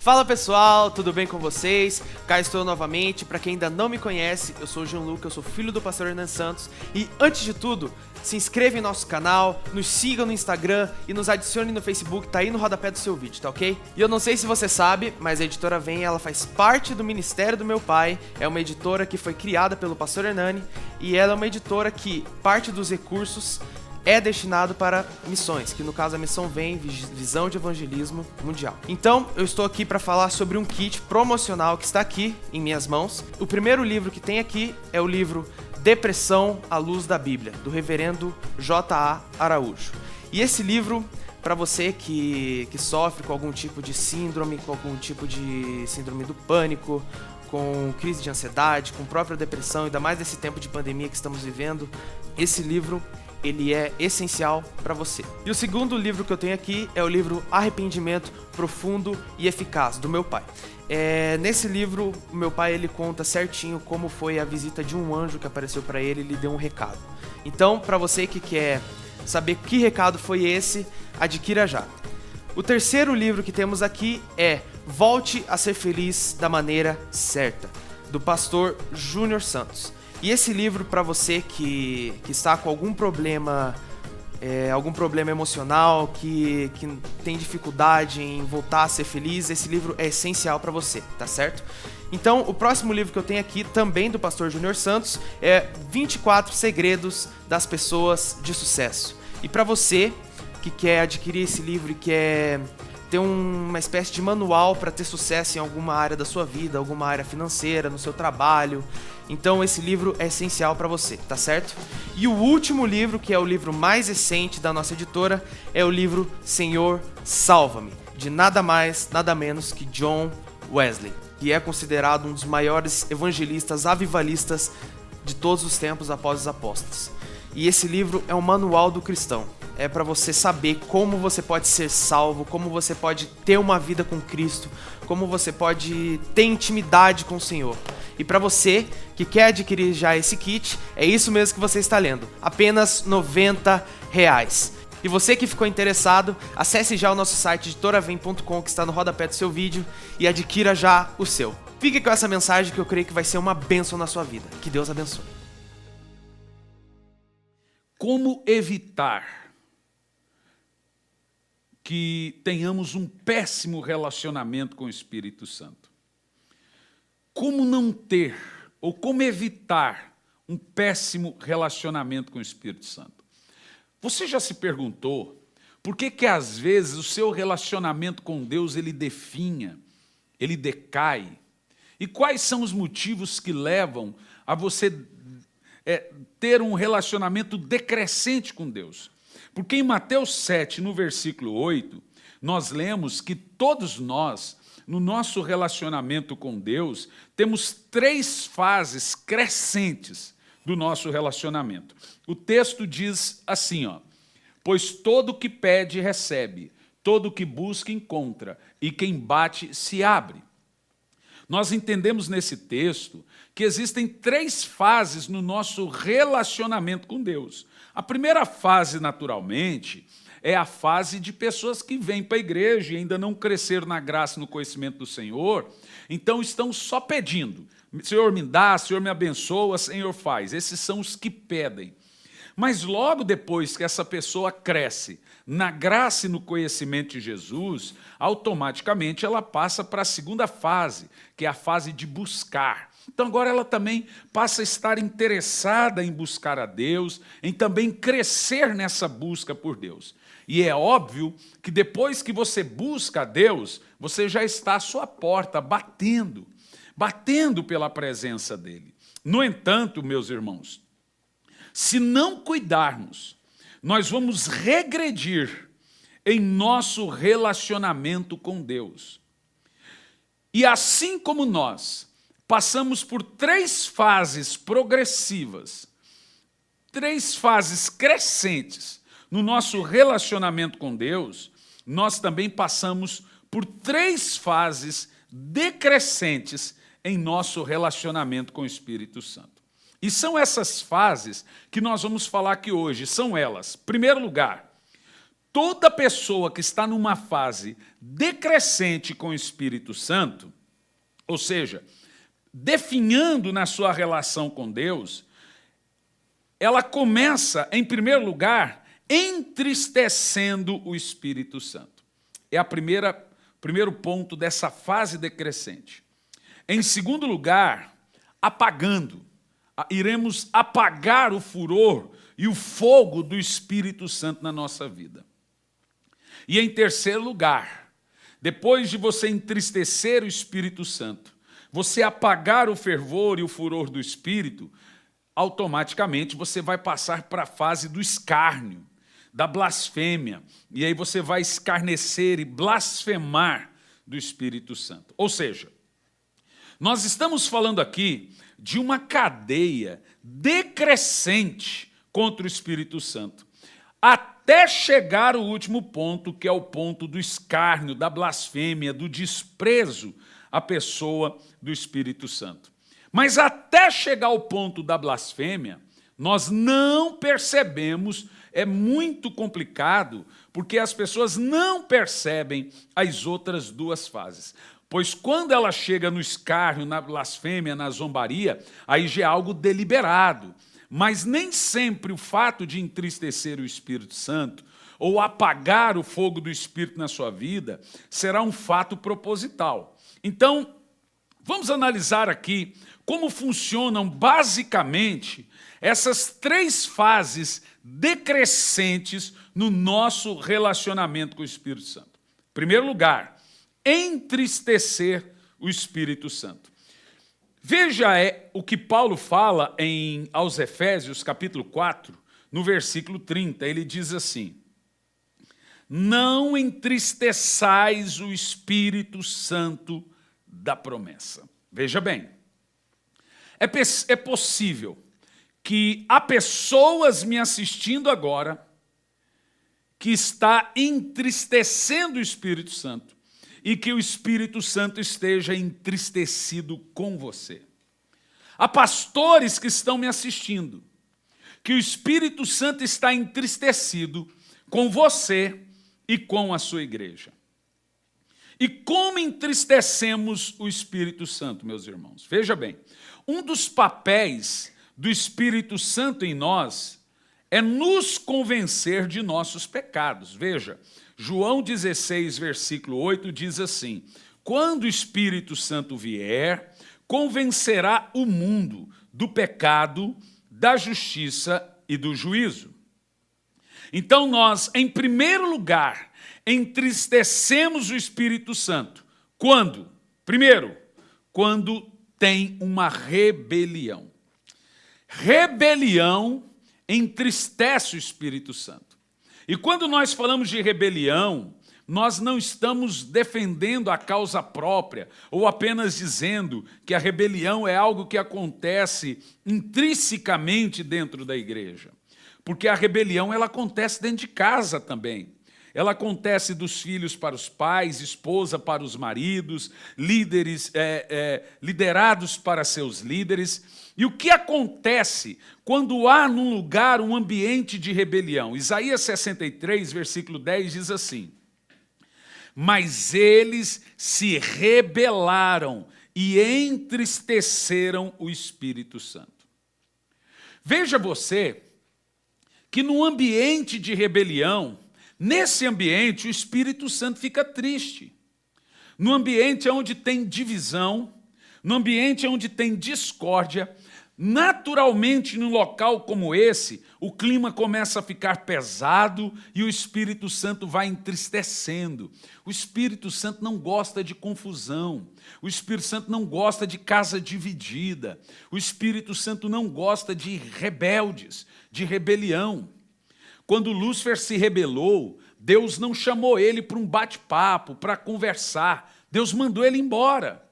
Fala pessoal, tudo bem com vocês? Cá estou novamente. Para quem ainda não me conhece, eu sou o Gianluca, eu sou filho do pastor Hernan Santos. E antes de tudo, se inscreva em nosso canal, nos siga no Instagram e nos adicione no Facebook, tá aí no rodapé do seu vídeo, tá ok? E eu não sei se você sabe, mas a editora Vem, ela faz parte do ministério do meu pai. É uma editora que foi criada pelo pastor Hernani e ela é uma editora que parte dos recursos é destinado para missões, que no caso a missão Vem, Visão de Evangelismo Mundial. Então, eu estou aqui para falar sobre um kit promocional que está aqui em minhas mãos. O primeiro livro que tem aqui é o livro Depressão à Luz da Bíblia, do reverendo J.A. Araújo. E esse livro, para você que sofre com algum tipo de síndrome, com algum tipo de síndrome do pânico, com crise de ansiedade, com própria depressão, ainda mais nesse tempo de pandemia que estamos vivendo, esse livro ele é essencial para você. E o segundo livro que eu tenho aqui é o livro Arrependimento Profundo e Eficaz, do meu pai. Nesse livro, o meu pai ele conta certinho como foi a visita de um anjo que apareceu para ele e lhe deu um recado. Então, para você que quer saber que recado foi esse, adquira já. O terceiro livro que temos aqui é Volte a Ser Feliz da Maneira Certa, do pastor Júnior Santos. E esse livro, para você que está com algum problema emocional, que tem dificuldade em voltar a ser feliz, esse livro é essencial para você, tá certo? Então, o próximo livro que eu tenho aqui, também do pastor Júnior Santos, é 24 Segredos das Pessoas de Sucesso. E para você que quer adquirir esse livro e quer ter uma espécie de manual para ter sucesso em alguma área da sua vida, alguma área financeira, no seu trabalho, então esse livro é essencial para você, tá certo? E o último livro, que é o livro mais recente da nossa editora, é o livro Senhor, Salva-me, de nada mais, nada menos que John Wesley, que é considerado um dos maiores evangelistas avivalistas de todos os tempos após os apóstolos. E esse livro é um manual do cristão. É para você saber como você pode ser salvo, como você pode ter uma vida com Cristo, como você pode ter intimidade com o Senhor. E para você que quer adquirir já esse kit, é isso mesmo que você está lendo, apenas R$90. E você que ficou interessado, acesse já o nosso site editoravem.com, que está no rodapé do seu vídeo, e adquira já o seu. Fique com essa mensagem que eu creio que vai ser uma bênção na sua vida. Que Deus abençoe. Como evitar que tenhamos um péssimo relacionamento com o Espírito Santo? Como não ter, ou como evitar um péssimo relacionamento com o Espírito Santo? Você já se perguntou por que às vezes o seu relacionamento com Deus ele definha, ele decai? E quais são os motivos que levam a você ter um relacionamento decrescente com Deus? Porque em Mateus 7, no versículo 8, nós lemos que todos nós, no nosso relacionamento com Deus, temos 3 fases crescentes do nosso relacionamento. O texto diz assim, pois todo o que pede recebe, todo o que busca encontra, e quem bate se abre. Nós entendemos nesse texto que existem 3 fases no nosso relacionamento com Deus. A primeira fase, naturalmente, é a fase de pessoas que vêm para a igreja e ainda não cresceram na graça e no conhecimento do Senhor, então estão só pedindo. Senhor, me dá, Senhor, me abençoa, Senhor, faz. Esses são os que pedem. Mas logo depois que essa pessoa cresce na graça e no conhecimento de Jesus, automaticamente ela passa para a segunda fase, que é a fase de buscar. Então agora ela também passa a estar interessada em buscar a Deus, em também crescer nessa busca por Deus. E é óbvio que depois que você busca a Deus, você já está à sua porta, batendo pela presença dEle. No entanto, meus irmãos, se não cuidarmos, nós vamos regredir em nosso relacionamento com Deus. E assim como nós passamos por 3 fases progressivas, 3 fases crescentes no nosso relacionamento com Deus, nós também passamos por 3 fases decrescentes em nosso relacionamento com o Espírito Santo. E são essas fases que nós vamos falar aqui hoje, são elas. Em primeiro lugar, toda pessoa que está numa fase decrescente com o Espírito Santo, ou seja, definhando na sua relação com Deus, ela começa, em primeiro lugar, entristecendo o Espírito Santo. É o primeiro ponto dessa fase decrescente. Em segundo lugar, apagando. Iremos apagar o furor e o fogo do Espírito Santo na nossa vida. E em terceiro lugar, depois de você entristecer o Espírito Santo, você apagar o fervor e o furor do Espírito, automaticamente você vai passar para a fase do escárnio, da blasfêmia, e aí você vai escarnecer e blasfemar do Espírito Santo. Ou seja, nós estamos falando aqui de uma cadeia decrescente contra o Espírito Santo, até chegar ao último ponto, que é o ponto do escárnio, da blasfêmia, do desprezo à pessoa do Espírito Santo. Mas até chegar ao ponto da blasfêmia, nós não percebemos, é muito complicado, porque as pessoas não percebem as outras duas fases. Pois quando ela chega no escárnio, na blasfêmia, na zombaria, aí já é algo deliberado. Mas nem sempre o fato de entristecer o Espírito Santo ou apagar o fogo do Espírito na sua vida será um fato proposital. Então, vamos analisar aqui como funcionam basicamente essas três fases decrescentes no nosso relacionamento com o Espírito Santo. Em primeiro lugar, entristecer o Espírito Santo. Veja o que Paulo fala aos Efésios, capítulo 4, no versículo 30. Ele diz assim: não entristeçais o Espírito Santo da promessa. Veja bem, é possível que há pessoas me assistindo agora que está entristecendo o Espírito Santo e que o Espírito Santo esteja entristecido com você. Há pastores que estão me assistindo, que o Espírito Santo está entristecido com você e com a sua igreja. E como entristecemos o Espírito Santo, meus irmãos? Veja bem, um dos papéis do Espírito Santo em nós é nos convencer de nossos pecados. Veja, João 16, versículo 8 diz assim: quando o Espírito Santo vier, convencerá o mundo do pecado, da justiça e do juízo. Então nós, em primeiro lugar, entristecemos o Espírito Santo. Quando? Primeiro, quando tem uma rebelião. Rebelião entristece o Espírito Santo. E quando nós falamos de rebelião, nós não estamos defendendo a causa própria ou apenas dizendo que a rebelião é algo que acontece intrinsecamente dentro da igreja. Porque a rebelião ela acontece dentro de casa também. Ela acontece dos filhos para os pais, esposa para os maridos, líderes liderados para seus líderes. E o que acontece quando há num lugar um ambiente de rebelião? Isaías 63, versículo 10 diz assim: mas eles se rebelaram e entristeceram o Espírito Santo. Veja você que no ambiente de rebelião, nesse ambiente o Espírito Santo fica triste. No ambiente onde tem divisão, no ambiente onde tem discórdia, naturalmente, num local como esse, o clima começa a ficar pesado e o Espírito Santo vai entristecendo. O Espírito Santo não gosta de confusão. O Espírito Santo não gosta de casa dividida. O Espírito Santo não gosta de rebeldes, de rebelião. Quando Lúcifer se rebelou, Deus não chamou ele para um bate-papo, para conversar. Deus mandou ele embora.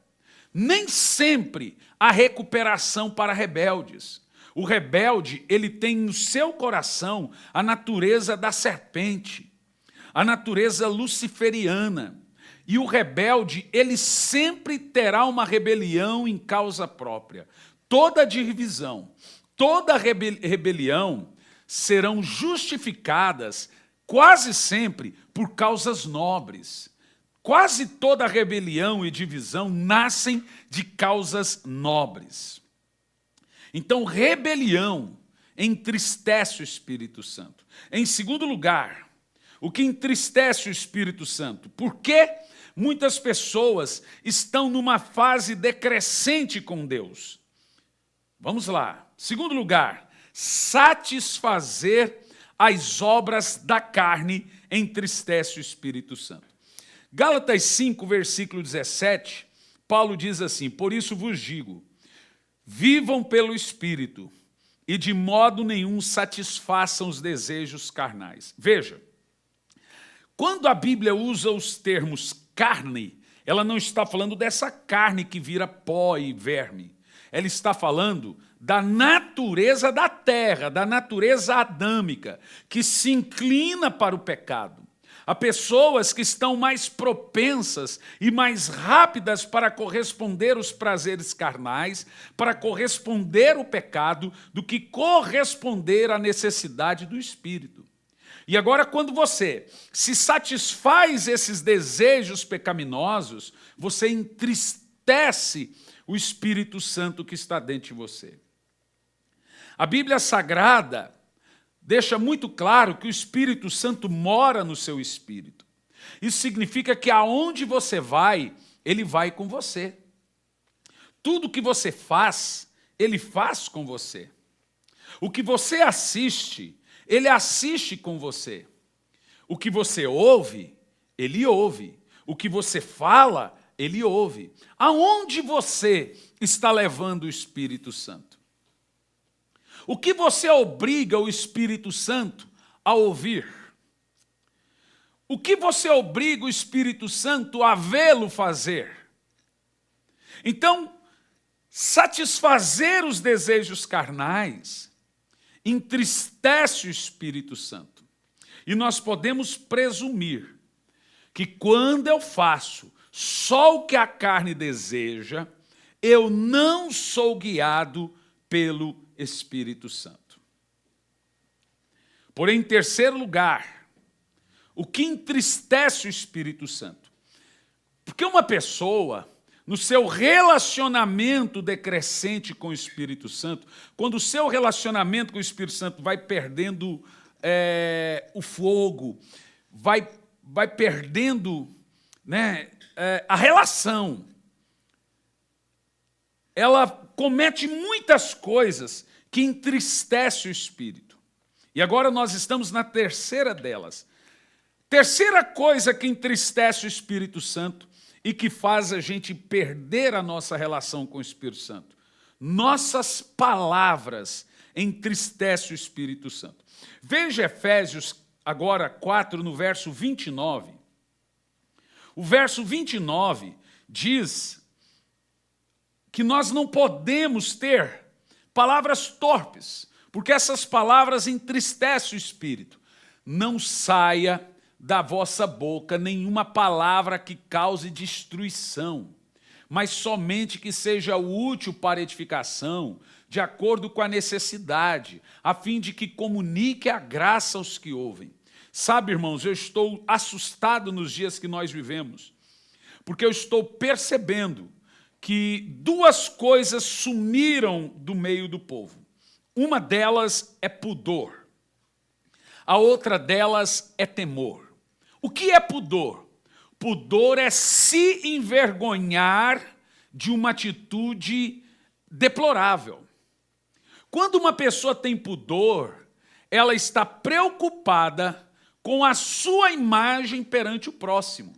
Nem sempre há recuperação para rebeldes. O rebelde, ele tem no seu coração a natureza da serpente, a natureza luciferiana. E o rebelde, ele sempre terá uma rebelião em causa própria. Toda divisão, toda rebelião serão justificadas quase sempre por causas nobres. Quase toda rebelião e divisão nascem de causas nobres. Então, rebelião entristece o Espírito Santo. Em segundo lugar, o que entristece o Espírito Santo? Por que muitas pessoas estão numa fase decrescente com Deus? Vamos lá. Segundo lugar, satisfazer as obras da carne entristece o Espírito Santo. Gálatas 5, versículo 17, Paulo diz assim: por isso vos digo, vivam pelo Espírito e de modo nenhum satisfaçam os desejos carnais. Veja, quando a Bíblia usa os termos carne, ela não está falando dessa carne que vira pó e verme. Ela está falando da natureza da terra, da natureza adâmica, que se inclina para o pecado. Há pessoas que estão mais propensas e mais rápidas para corresponder aos prazeres carnais, para corresponder ao pecado, do que corresponder à necessidade do Espírito. E agora, quando você se satisfaz esses desejos pecaminosos, você entristece o Espírito Santo que está dentro de você. A Bíblia Sagrada deixa muito claro que o Espírito Santo mora no seu espírito. Isso significa que aonde você vai, ele vai com você. Tudo que você faz, ele faz com você. O que você assiste, ele assiste com você. O que você ouve, ele ouve. O que você fala, ele ouve. Aonde você está levando o Espírito Santo? O que você obriga o Espírito Santo a ouvir? O que você obriga o Espírito Santo a vê-lo fazer? Então, satisfazer os desejos carnais entristece o Espírito Santo. E nós podemos presumir que quando eu faço só o que a carne deseja, eu não sou guiado pelo Espírito Santo. Porém, em terceiro lugar, o que entristece o Espírito Santo? Porque uma pessoa, no seu relacionamento decrescente com o Espírito Santo, quando o seu relacionamento com o Espírito Santo vai perdendo o fogo, vai perdendo, a relação, ela comete muitas coisas que entristecem o Espírito. E agora nós estamos na terceira delas. Terceira coisa que entristece o Espírito Santo e que faz a gente perder a nossa relação com o Espírito Santo. Nossas palavras entristecem o Espírito Santo. Veja Efésios agora 4, no verso 29. O verso 29 diz que nós não podemos ter palavras torpes, porque essas palavras entristecem o Espírito. Não saia da vossa boca nenhuma palavra que cause destruição, mas somente que seja útil para edificação, de acordo com a necessidade, a fim de que comunique a graça aos que ouvem. Sabe, irmãos, eu estou assustado nos dias que nós vivemos, porque eu estou percebendo que duas coisas sumiram do meio do povo. Uma delas é pudor. A outra delas é temor. O que é pudor? Pudor é se envergonhar de uma atitude deplorável. Quando uma pessoa tem pudor, ela está preocupada com a sua imagem perante o próximo.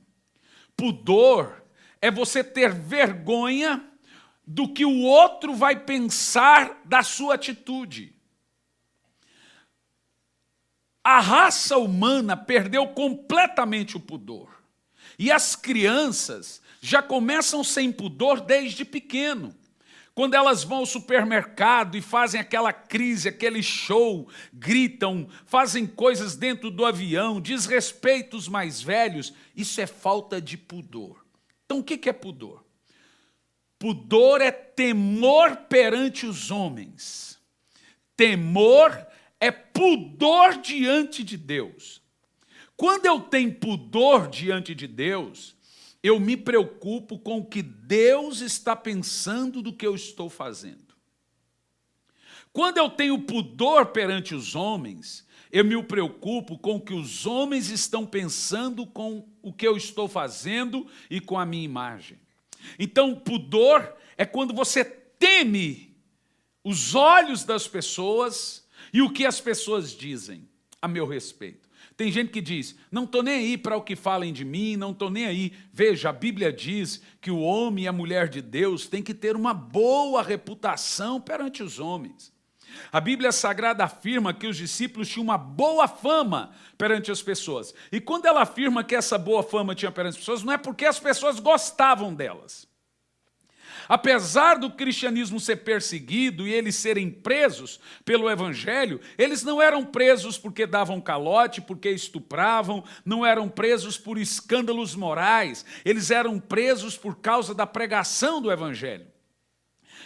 Pudor é você ter vergonha do que o outro vai pensar da sua atitude. A raça humana perdeu completamente o pudor. E as crianças já começam sem pudor desde pequeno. Quando elas vão ao supermercado e fazem aquela crise, aquele show, gritam, fazem coisas dentro do avião, desrespeitam os mais velhos, isso é falta de pudor. Então, o que é pudor? Pudor é temor perante os homens. Temor é pudor diante de Deus. Quando eu tenho pudor diante de Deus, eu me preocupo com o que Deus está pensando do que eu estou fazendo. Quando eu tenho pudor perante os homens, eu me preocupo com o que os homens estão pensando com o que eu estou fazendo e com a minha imagem. Então, pudor é quando você teme os olhos das pessoas e o que as pessoas dizem a meu respeito. Tem gente que diz, não estou nem aí para o que falem de mim, não estou nem aí. Veja, a Bíblia diz que o homem e a mulher de Deus têm que ter uma boa reputação perante os homens. A Bíblia Sagrada afirma que os discípulos tinham uma boa fama perante as pessoas. E quando ela afirma que essa boa fama tinha perante as pessoas, não é porque as pessoas gostavam delas. Apesar do cristianismo ser perseguido e eles serem presos pelo evangelho, eles não eram presos porque davam calote, porque estupravam, não eram presos por escândalos morais, eles eram presos por causa da pregação do evangelho.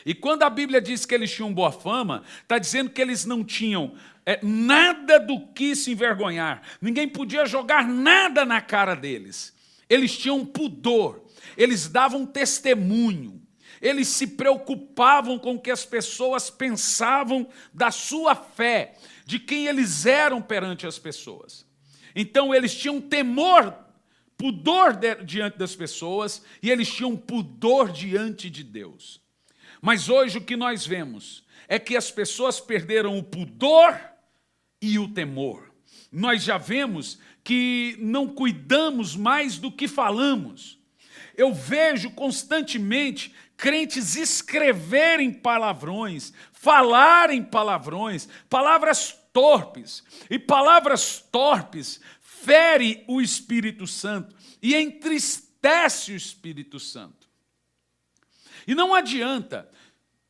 E quando a Bíblia diz que eles tinham boa fama, está dizendo que eles não tinham nada do que se envergonhar. Ninguém podia jogar nada na cara deles. Eles tinham pudor, eles davam testemunho, eles se preocupavam com o que as pessoas pensavam da sua fé, de quem eles eram perante as pessoas. Então eles tinham temor, pudor diante das pessoas, e eles tinham pudor diante de Deus. Mas hoje o que nós vemos é que as pessoas perderam o pudor e o temor. Nós já vemos que não cuidamos mais do que falamos. Eu vejo constantemente crentes escreverem palavrões, falarem palavrões, palavras torpes. E palavras torpes ferem o Espírito Santo e entristece o Espírito Santo. E não adianta,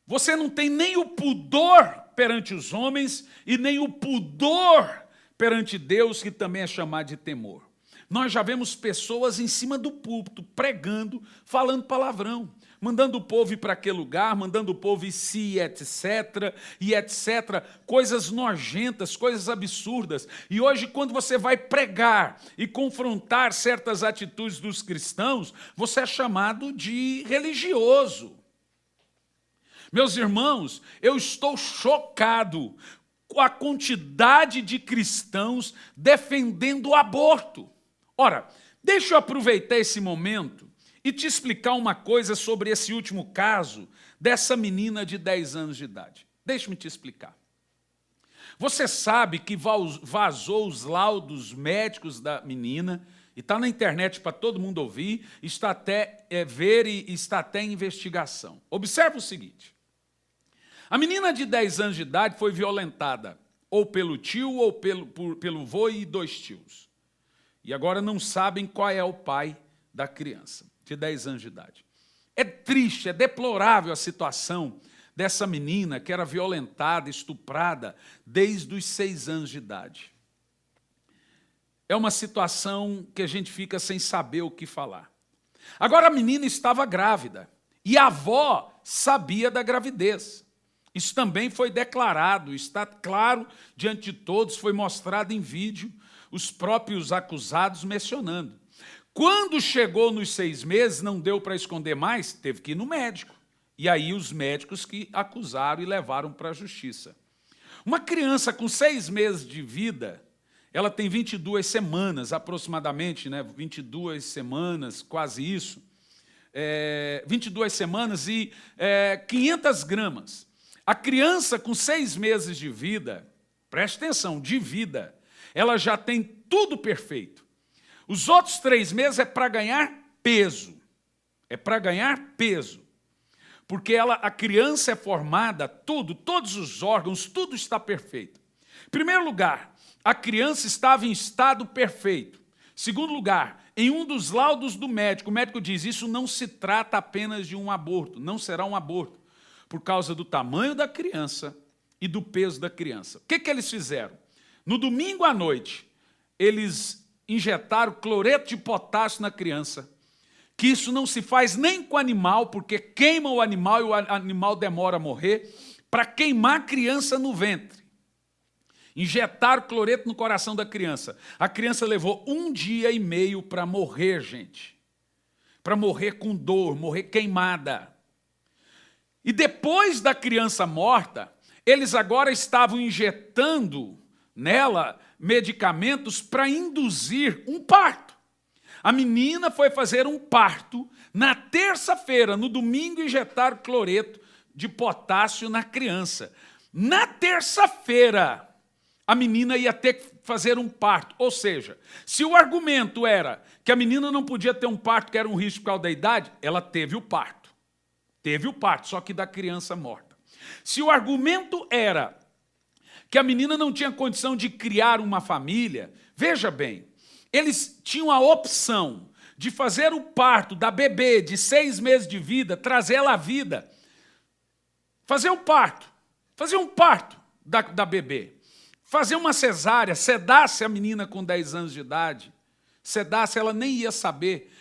você não tem nem o pudor perante os homens e nem o pudor perante Deus, que também é chamado de temor. Nós já vemos pessoas em cima do púlpito, pregando, falando palavrão, mandando o povo ir para aquele lugar, mandando o povo ir se, etc, coisas nojentas, coisas absurdas. E hoje, quando você vai pregar e confrontar certas atitudes dos cristãos, você é chamado de religioso. Meus irmãos, eu estou chocado com a quantidade de cristãos defendendo o aborto. Ora, deixa eu aproveitar esse momento e te explicar uma coisa sobre esse último caso dessa menina de 10 anos de idade. Deixa-me te explicar. Você sabe que vazou os laudos médicos da menina, e está na internet para todo mundo ouvir, está até ver e está até em investigação. Observe o seguinte. A menina de 10 anos de idade foi violentada, ou pelo tio, ou pelo vô e 2 tios. E agora não sabem qual é o pai da criança, de 10 anos de idade. É triste, é deplorável a situação dessa menina que era violentada, estuprada, desde os 6 anos de idade. É uma situação que a gente fica sem saber o que falar. Agora a menina estava grávida, e a avó sabia da gravidez. Isso também foi declarado, está claro diante de todos, foi mostrado em vídeo, os próprios acusados mencionando. Quando chegou nos 6 meses, não deu para esconder mais, teve que ir no médico. E aí os médicos que acusaram e levaram para a justiça. Uma criança com 6 meses de vida, ela tem 22 semanas aproximadamente, né? 22 semanas, quase isso. 22 semanas e 500 gramas. A criança com 6 meses de vida, preste atenção, de vida, ela já tem tudo perfeito. Os outros 3 meses é para ganhar peso. É para ganhar peso. Porque a criança é formada, todos os órgãos, tudo está perfeito. Em primeiro lugar, a criança estava em estado perfeito. Segundo lugar, em um dos laudos do médico, o médico diz, isso não se trata apenas de um aborto, não será um aborto, por causa do tamanho da criança e do peso da criança. O que eles fizeram? No domingo à noite, eles injetaram cloreto de potássio na criança, que isso não se faz nem com o animal, porque queima o animal e o animal demora a morrer, para queimar a criança no ventre. Injetaram cloreto no coração da criança. A criança levou 1 dia e meio para morrer, gente. Para morrer com dor, morrer queimada. E depois da criança morta, eles agora estavam injetando nela medicamentos para induzir um parto. A menina foi fazer um parto na terça-feira, no domingo injetaram cloreto de potássio na criança. Na terça-feira, a menina ia ter que fazer um parto. Ou seja, se o argumento era que a menina não podia ter um parto, que era um risco por causa da idade, ela teve o parto. Teve o parto, só que da criança morta. Se o argumento era que a menina não tinha condição de criar uma família, veja bem, eles tinham a opção de fazer o parto da bebê de 6 meses de vida, trazê-la à vida, fazer um parto da bebê, fazer uma cesárea, sedasse a menina com 10 anos de idade, sedasse, ela nem ia saber,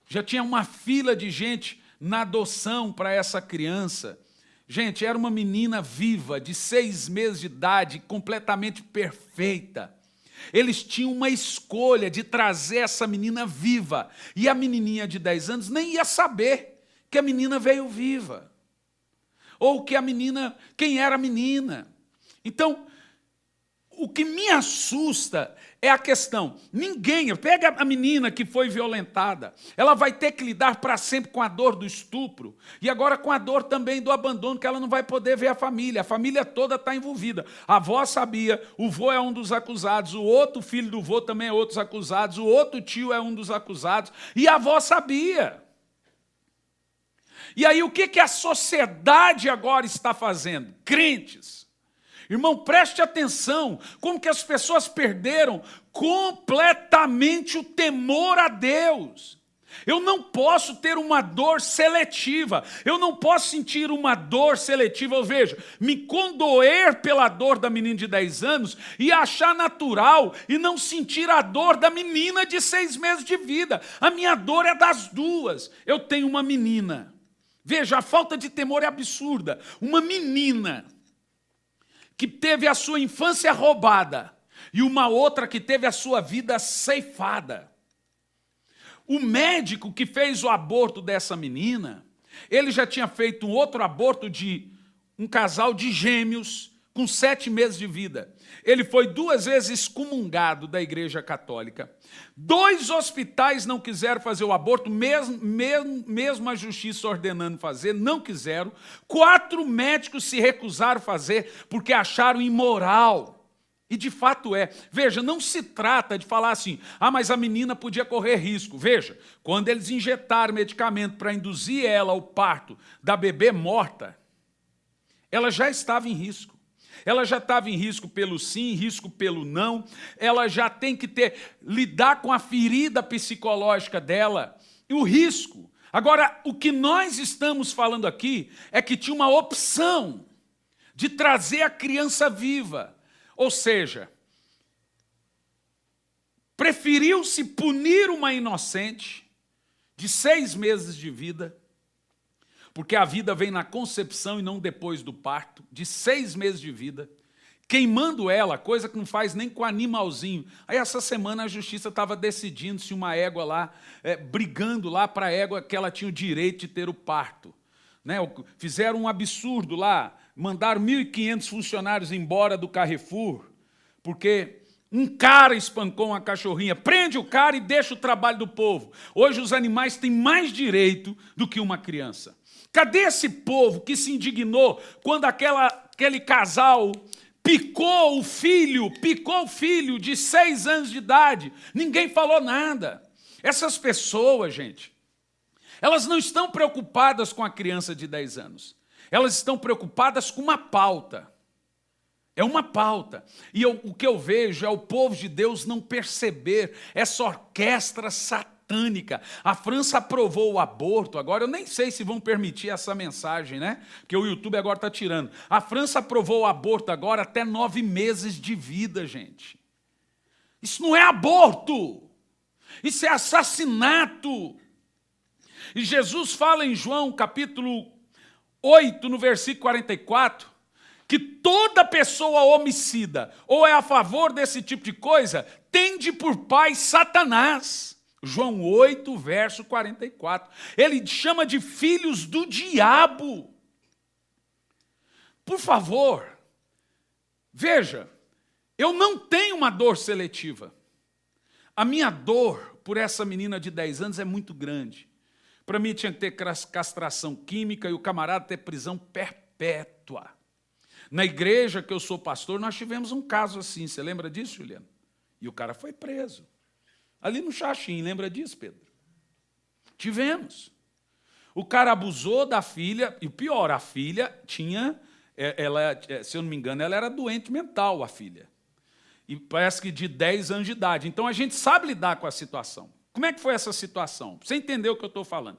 já tinha uma fila de gente na adoção para essa criança. Gente, era uma menina viva, de 6 meses de idade, completamente perfeita. Eles tinham uma escolha de trazer essa menina viva. E a menininha de 10 anos nem ia saber que a menina veio viva. Ou que a menina, quem era a menina. Então, o que me assusta é a questão, pega a menina que foi violentada, ela vai ter que lidar para sempre com a dor do estupro, e agora com a dor também do abandono, que ela não vai poder ver a família toda está envolvida. A avó sabia, o vô é um dos acusados, o outro filho do vô também é outro dos acusados, o outro tio é um dos acusados, e a avó sabia. E aí o que a sociedade agora está fazendo? Crentes. Irmão, preste atenção, como que as pessoas perderam completamente o temor a Deus. Eu não posso ter uma dor seletiva, eu não posso sentir uma dor seletiva, ou veja, me condoer pela dor da menina de 10 anos e achar natural e não sentir a dor da menina de 6 meses de vida. A minha dor é das duas. Eu tenho uma menina. Veja, a falta de temor é absurda. Uma menina que teve a sua infância roubada, e uma outra que teve a sua vida ceifada. O médico que fez o aborto dessa menina, ele já tinha feito um outro aborto de um casal de gêmeos com 7 meses de vida. Ele foi 2 vezes excomungado da Igreja Católica. 2 hospitais não quiseram fazer o aborto, mesmo a justiça ordenando fazer, não quiseram. 4 médicos se recusaram a fazer porque acharam imoral. E de fato é. Veja, não se trata de falar assim, mas a menina podia correr risco. Veja, quando eles injetaram medicamento para induzir ela ao parto da bebê morta, ela já estava em risco. Ela já estava em risco pelo sim, risco pelo não. Ela já tem que lidar com a ferida psicológica dela e o risco. Agora, o que nós estamos falando aqui é que tinha uma opção de trazer a criança viva. Ou seja, preferiu-se punir uma inocente de 6 meses de vida, porque a vida vem na concepção e não depois do parto, de 6 meses de vida, queimando ela, coisa que não faz nem com animalzinho. Aí essa semana a justiça estava decidindo se uma égua lá, brigando lá para a égua que ela tinha o direito de ter o parto. Né? Fizeram um absurdo lá, mandaram 1.500 funcionários embora do Carrefour, porque um cara espancou uma cachorrinha, prende o cara e deixa o trabalho do povo. Hoje os animais têm mais direito do que uma criança. Cadê esse povo que se indignou quando aquele casal picou o filho de 6 anos de idade? Ninguém falou nada. Essas pessoas, gente, elas não estão preocupadas com a criança de 10 anos. Elas estão preocupadas com uma pauta. É uma pauta. E o que eu vejo é o povo de Deus não perceber essa orquestra satânica. A França aprovou o aborto, agora eu nem sei se vão permitir essa mensagem, né? Porque o YouTube agora está tirando. A França aprovou o aborto agora até 9 meses de vida, gente. Isso não é aborto. Isso é assassinato. E Jesus fala em João, capítulo 8, no versículo 44, que toda pessoa homicida ou é a favor desse tipo de coisa, tende por pai Satanás. João 8, verso 44. Ele chama de filhos do diabo. Por favor, veja, eu não tenho uma dor seletiva. A minha dor por essa menina de 10 anos é muito grande. Para mim tinha que ter castração química e o camarada ter prisão perpétua. Na igreja que eu sou pastor, nós tivemos um caso assim. Você lembra disso, Juliano? E o cara foi preso. Ali no Xaxim, lembra disso, Pedro? Tivemos. O cara abusou da filha, e o pior, a filha tinha, se eu não me engano, ela era doente mental, a filha. E parece que de 10 anos de idade. Então a gente sabe lidar com a situação. Como é que foi essa situação? Você entendeu o que eu estou falando?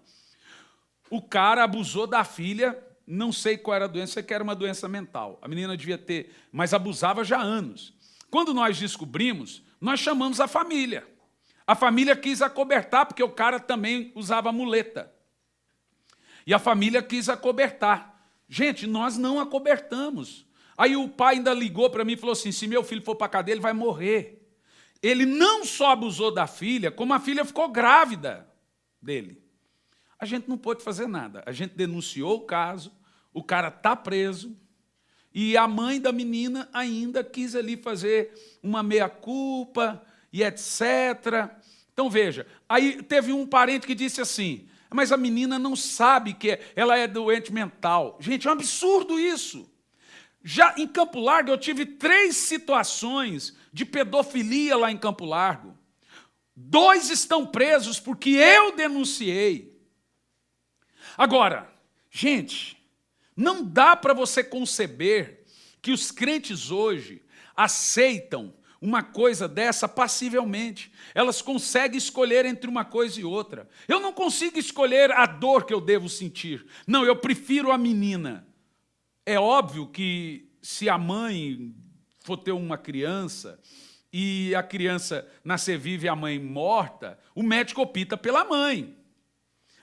O cara abusou da filha, não sei qual era a doença, sei que era uma doença mental. A menina devia ter, mas abusava já há anos. Quando nós descobrimos, nós chamamos a família. A família quis acobertar, porque o cara também usava muleta. E a família quis acobertar. Gente, nós não acobertamos. Aí o pai ainda ligou para mim e falou assim, se meu filho for para a cadeia, ele vai morrer. Ele não só abusou da filha, como a filha ficou grávida dele. A gente não pôde fazer nada. A gente denunciou o caso, o cara está preso, e a mãe da menina ainda quis ali fazer uma meia-culpa, e etc. Então, veja, aí teve um parente que disse assim, mas a menina não sabe que ela é doente mental. Gente, é um absurdo isso. Já em Campo Largo, eu tive 3 situações de pedofilia lá em Campo Largo. 2 estão presos porque eu denunciei. Agora, gente, não dá para você conceber que os crentes hoje aceitam uma coisa dessa passivelmente. Elas conseguem escolher entre uma coisa e outra. Eu não consigo escolher a dor que eu devo sentir. Não, eu prefiro a menina. É óbvio que se a mãe for ter uma criança e a criança nascer viva e a mãe morta, o médico opta pela mãe.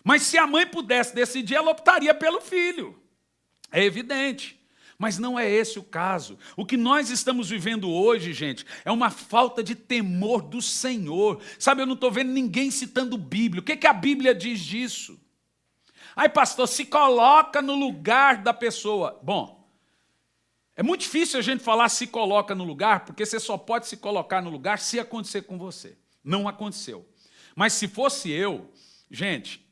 Mas se a mãe pudesse decidir, ela optaria pelo filho. É evidente. Mas não é esse o caso. O que nós estamos vivendo hoje, gente, é uma falta de temor do Senhor. Sabe, eu não estou vendo ninguém citando Bíblia. O que a Bíblia diz disso? Ai, pastor, se coloca no lugar da pessoa. Bom, é muito difícil a gente falar se coloca no lugar, porque você só pode se colocar no lugar se acontecer com você. Não aconteceu. Mas se fosse eu, gente,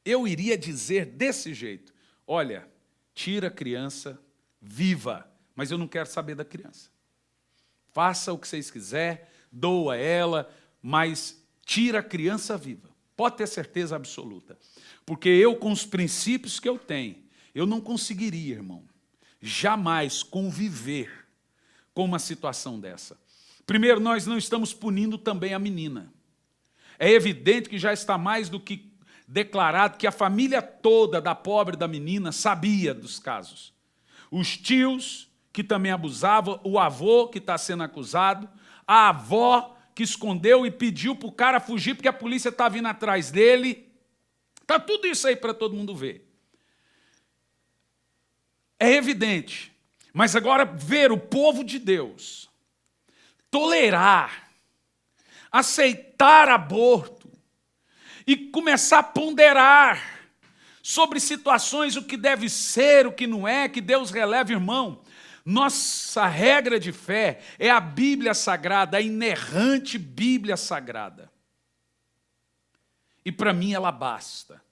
eu iria dizer desse jeito, olha, tira a criança viva, mas eu não quero saber da criança. Faça o que vocês quiserem, doa ela, mas tira a criança viva. Pode ter certeza absoluta. Porque eu, com os princípios que eu tenho, eu não conseguiria, irmão, jamais conviver com uma situação dessa. Primeiro, nós não estamos punindo também a menina. É evidente que já está mais do que declarado que a família toda da pobre da menina sabia dos casos. Os tios, que também abusavam, o avô, que está sendo acusado, a avó, que escondeu e pediu para o cara fugir porque a polícia está vindo atrás dele. Está tudo isso aí para todo mundo ver. É evidente. Mas agora ver o povo de Deus tolerar, aceitar aborto e começar a ponderar sobre situações, o que deve ser, o que não é, que Deus releva, irmão. Nossa regra de fé é a Bíblia Sagrada, a inerrante Bíblia Sagrada. E para mim ela basta.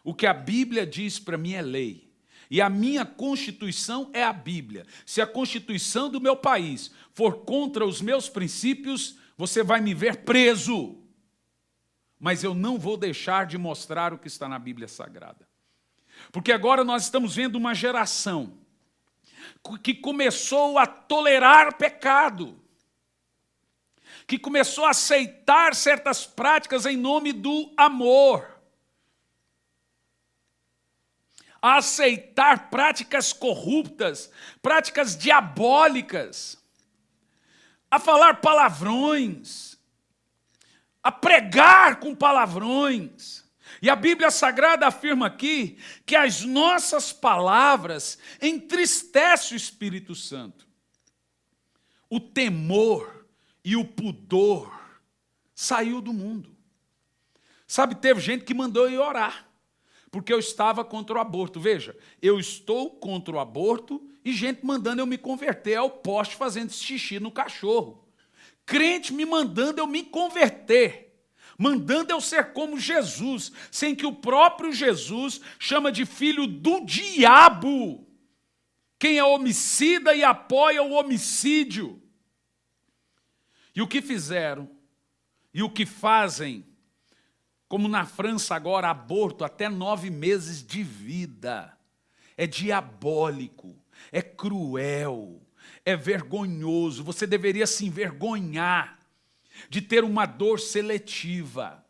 O que a Bíblia diz para mim é lei. E a minha Constituição é a Bíblia. Se a Constituição do meu país for contra os meus princípios, você vai me ver preso. Mas eu não vou deixar de mostrar o que está na Bíblia Sagrada. Porque agora nós estamos vendo uma geração que começou a tolerar pecado, que começou a aceitar certas práticas em nome do amor, a aceitar práticas corruptas, práticas diabólicas, a falar palavrões, a pregar com palavrões. E a Bíblia Sagrada afirma aqui que as nossas palavras entristecem o Espírito Santo. O temor e o pudor saiu do mundo. Sabe, teve gente que mandou eu ir orar, porque eu estava contra o aborto. Veja, eu estou contra o aborto e gente mandando eu me converter ao poste fazendo xixi no cachorro. Crente me mandando eu me converter, mandando eu ser como Jesus, sem que o próprio Jesus chama de filho do diabo. Quem é homicida e apoia o homicídio. E o que fizeram, e o que fazem, como na França agora, aborto até 9 meses de vida. É diabólico, é cruel, é vergonhoso. Você deveria se envergonhar de ter uma dor seletiva.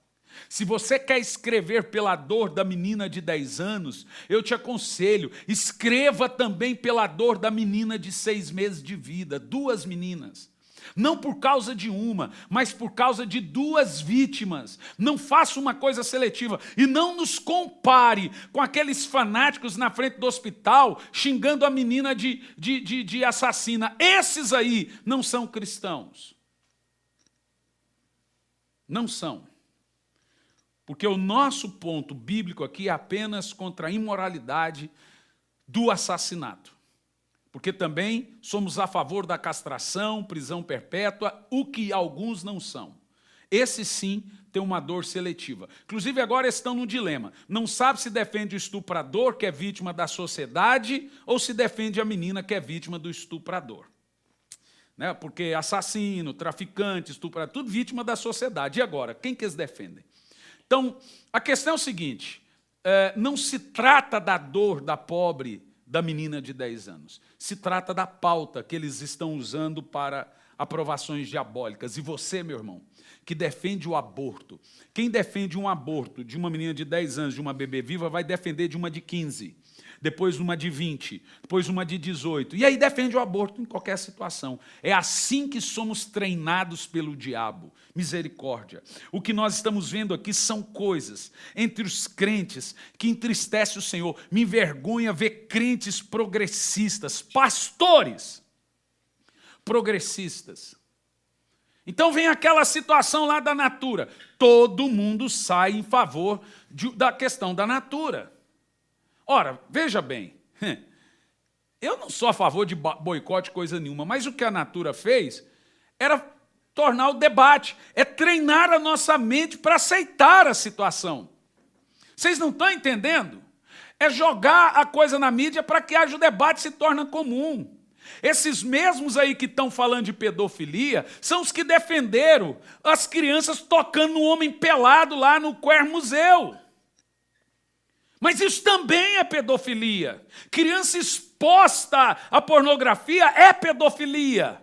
Se você quer escrever pela dor da menina de 10 anos, eu te aconselho, escreva também pela dor da menina de 6 meses de vida, 2 meninas. Não por causa de uma, mas por causa de 2 vítimas. Não faça uma coisa seletiva. E não nos compare com aqueles fanáticos na frente do hospital xingando a menina de assassina. Esses aí não são cristãos. Não são. Porque o nosso ponto bíblico aqui é apenas contra a imoralidade do assassinato. Porque também somos a favor da castração, prisão perpétua, o que alguns não são. Esses sim têm uma dor seletiva. Inclusive agora estão num dilema. Não sabe se defende o estuprador, que é vítima da sociedade, ou se defende a menina, que é vítima do estuprador. Né? Porque assassino, traficante, estuprador, tudo vítima da sociedade. E agora, quem que eles defendem? Então, a questão é o seguinte, não se trata da dor da pobre, da menina de 10 anos. Se trata da pauta que eles estão usando para aprovações diabólicas. E você, meu irmão, que defende o aborto, quem defende um aborto de uma menina de 10 anos, de uma bebê viva, vai defender de uma de 15, depois uma de 20, depois uma de 18. E aí defende o aborto em qualquer situação. É assim que somos treinados pelo diabo. Misericórdia. O que nós estamos vendo aqui são coisas entre os crentes que entristecem o Senhor. Me envergonha ver crentes progressistas, pastores progressistas. Então vem aquela situação lá da Natura. Todo mundo sai em favor da questão da Natura. Ora, veja bem, eu não sou a favor de boicote coisa nenhuma, mas o que a Natura fez era tornar o debate, é treinar a nossa mente para aceitar a situação. Vocês não estão entendendo? É jogar a coisa na mídia para que haja o debate se torne comum. Esses mesmos aí que estão falando de pedofilia são os que defenderam as crianças tocando no homem pelado lá no Queer Museu. Mas isso também é pedofilia. Criança exposta à pornografia é pedofilia.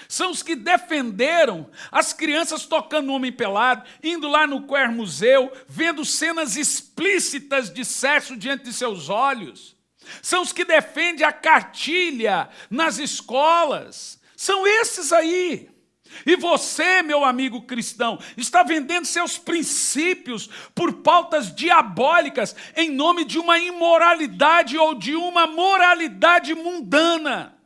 São os que defenderam as crianças tocando no homem pelado, indo lá no Queer Museu, vendo cenas explícitas de sexo diante de seus olhos. São os que defendem a cartilha nas escolas. São esses aí. E você, meu amigo cristão, está vendendo seus princípios por pautas diabólicas em nome de uma imoralidade ou de uma moralidade mundana.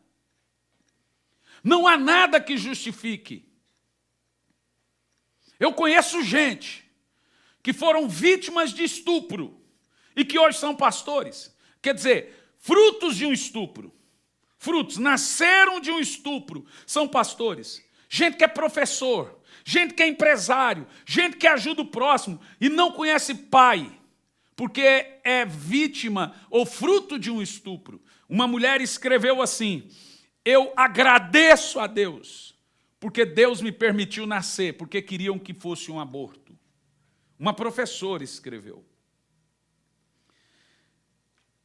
Não há nada que justifique. Eu conheço gente que foram vítimas de estupro e que hoje são pastores. Quer dizer, frutos de um estupro. Frutos, nasceram de um estupro, são pastores. Gente que é professor, gente que é empresário, gente que ajuda o próximo e não conhece pai, porque é vítima ou fruto de um estupro. Uma mulher escreveu assim: eu agradeço a Deus, porque Deus me permitiu nascer, porque queriam que fosse um aborto. Uma professora escreveu.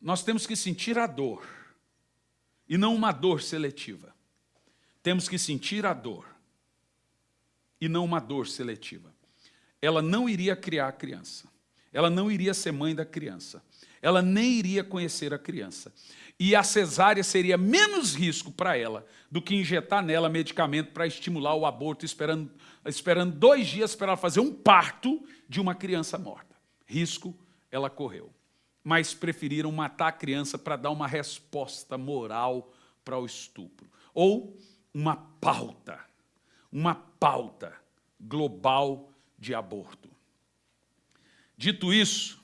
Nós temos que sentir a dor, e não uma dor seletiva. Temos que sentir a dor, e não uma dor seletiva. Ela não iria criar a criança. Ela não iria ser mãe da criança. Ela nem iria conhecer a criança. E a cesárea seria menos risco para ela do que injetar nela medicamento para estimular o aborto, esperando esperando 2 dias para ela fazer um parto de uma criança morta. Risco, ela correu. Mas preferiram matar a criança para dar uma resposta moral para o estupro. Ou uma pauta global de aborto. Dito isso,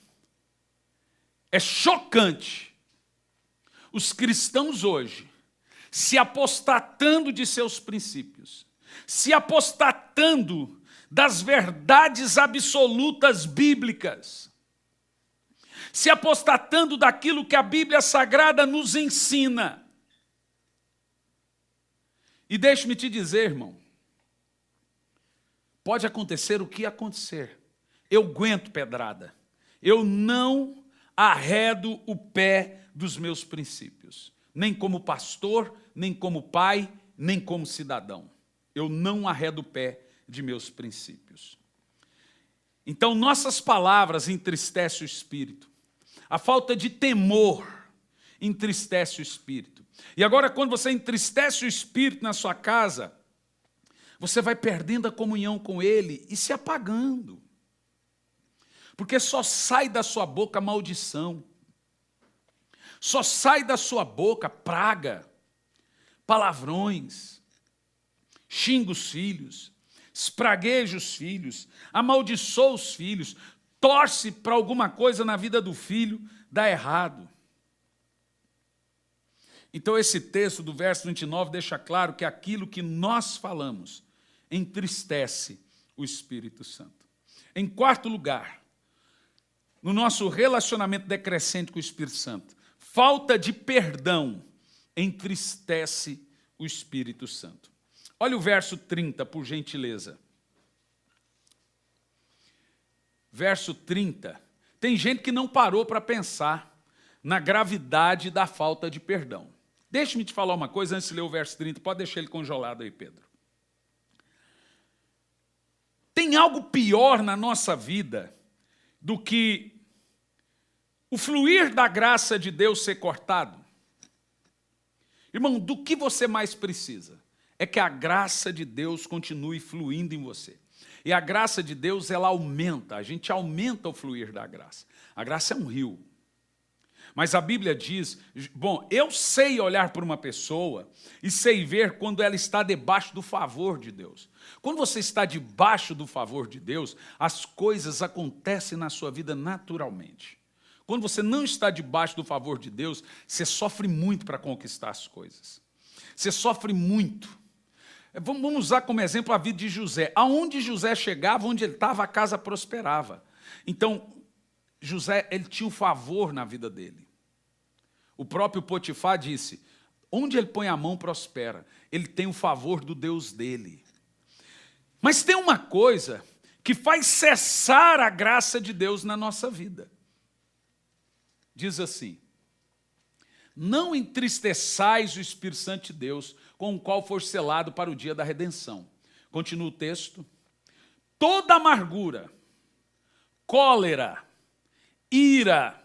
é chocante os cristãos hoje se apostatando de seus princípios, se apostatando das verdades absolutas bíblicas, se apostatando daquilo que a Bíblia Sagrada nos ensina. E deixe-me te dizer, irmão, pode acontecer o que acontecer. Eu aguento pedrada. Eu não arredo o pé dos meus princípios. Nem como pastor, nem como pai, nem como cidadão. Eu não arredo o pé de meus princípios. Então, nossas palavras entristecem o espírito. A falta de temor entristece o espírito. E agora, quando você entristece o espírito na sua casa, você vai perdendo a comunhão com ele e se apagando. Porque só sai da sua boca maldição. Só sai da sua boca praga, palavrões, xinga os filhos, espragueja os filhos, amaldiçoa os filhos, torce para alguma coisa na vida do filho, dá errado. Então esse texto do verso 29 deixa claro que aquilo que nós falamos entristece o Espírito Santo. Em quarto lugar, no nosso relacionamento decrescente com o Espírito Santo, falta de perdão entristece o Espírito Santo. Olha o verso 30, por gentileza. Verso 30. Tem gente que não parou para pensar na gravidade da falta de perdão. Deixe-me te falar uma coisa antes de ler o verso 30. Pode deixar ele congelado aí, Pedro. Tem algo pior na nossa vida do que o fluir da graça de Deus ser cortado? Irmão, do que você mais precisa? É que a graça de Deus continue fluindo em você. E a graça de Deus, ela aumenta, a gente aumenta o fluir da graça. A graça é um rio. Mas a Bíblia diz, bom, eu sei olhar para uma pessoa e sei ver quando ela está debaixo do favor de Deus. Quando você está debaixo do favor de Deus, as coisas acontecem na sua vida naturalmente. Quando você não está debaixo do favor de Deus, você sofre muito para conquistar as coisas. Você sofre muito. Vamos usar como exemplo a vida de José. Aonde José chegava, onde ele estava, a casa prosperava. Então, José, ele tinha o favor na vida dele. O próprio Potifar disse, onde ele põe a mão, prospera. Ele tem o favor do Deus dele. Mas tem uma coisa que faz cessar a graça de Deus na nossa vida. Diz assim, não entristeçais o Espírito Santo de Deus, com o qual for selado para o dia da redenção. Continua o texto. Toda amargura, cólera, ira,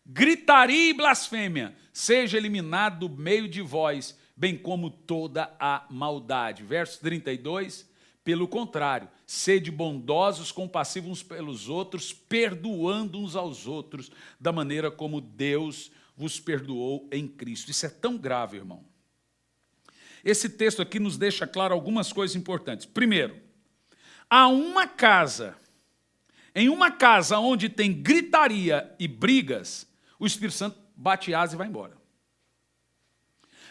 gritaria e blasfêmia, seja eliminado do meio de vós, bem como toda a maldade. Verso 32, pelo contrário, sede bondosos, compassivos uns pelos outros, perdoando uns aos outros, da maneira como Deus vos perdoou em Cristo. Isso é tão grave, irmão. Esse texto aqui nos deixa claro algumas coisas importantes. Primeiro, em uma casa onde tem gritaria e brigas, o Espírito Santo bate asa e vai embora.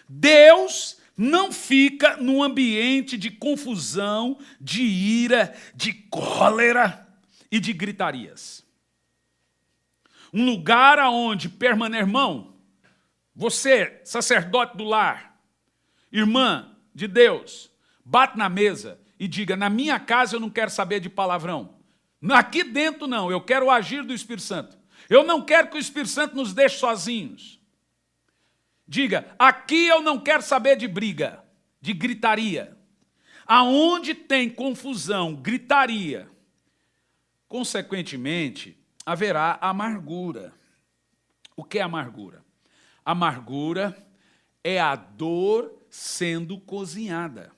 Deus não fica num ambiente de confusão, de ira, de cólera e de gritarias. Um lugar onde permanece, irmão, você, sacerdote do lar, irmã de Deus, bate na mesa e diga, na minha casa eu não quero saber de palavrão. Aqui dentro não, eu quero o agir do Espírito Santo. Eu não quero que o Espírito Santo nos deixe sozinhos. Diga, aqui eu não quero saber de briga, de gritaria. Aonde tem confusão, gritaria, consequentemente, haverá amargura. O que é amargura? Amargura é a dor sendo cozinhada.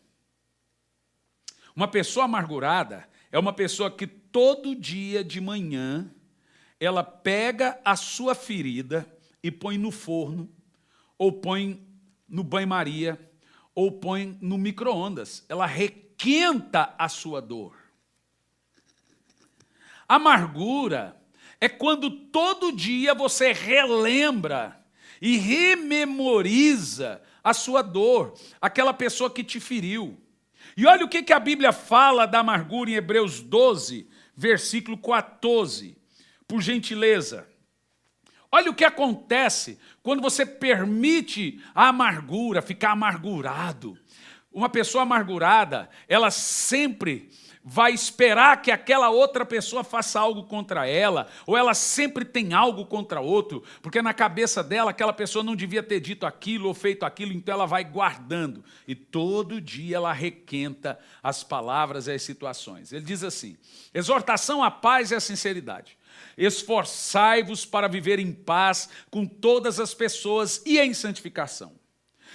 Uma pessoa amargurada é uma pessoa que todo dia de manhã ela pega a sua ferida e põe no forno, ou põe no banho-maria, ou põe no micro-ondas. Ela requenta a sua dor. Amargura é quando todo dia você relembra e rememoriza a sua dor, aquela pessoa que te feriu. E olha o que a Bíblia fala da amargura em Hebreus 12, versículo 14. Por gentileza. Olha o que acontece quando você permite a amargura, ficar amargurado. Uma pessoa amargurada, ela sempre vai esperar que aquela outra pessoa faça algo contra ela, ou ela sempre tem algo contra outro, porque na cabeça dela aquela pessoa não devia ter dito aquilo ou feito aquilo, então ela vai guardando. E todo dia ela requenta as palavras e as situações. Ele diz assim: exortação à paz e à sinceridade. Esforçai-vos para viver em paz com todas as pessoas e em santificação,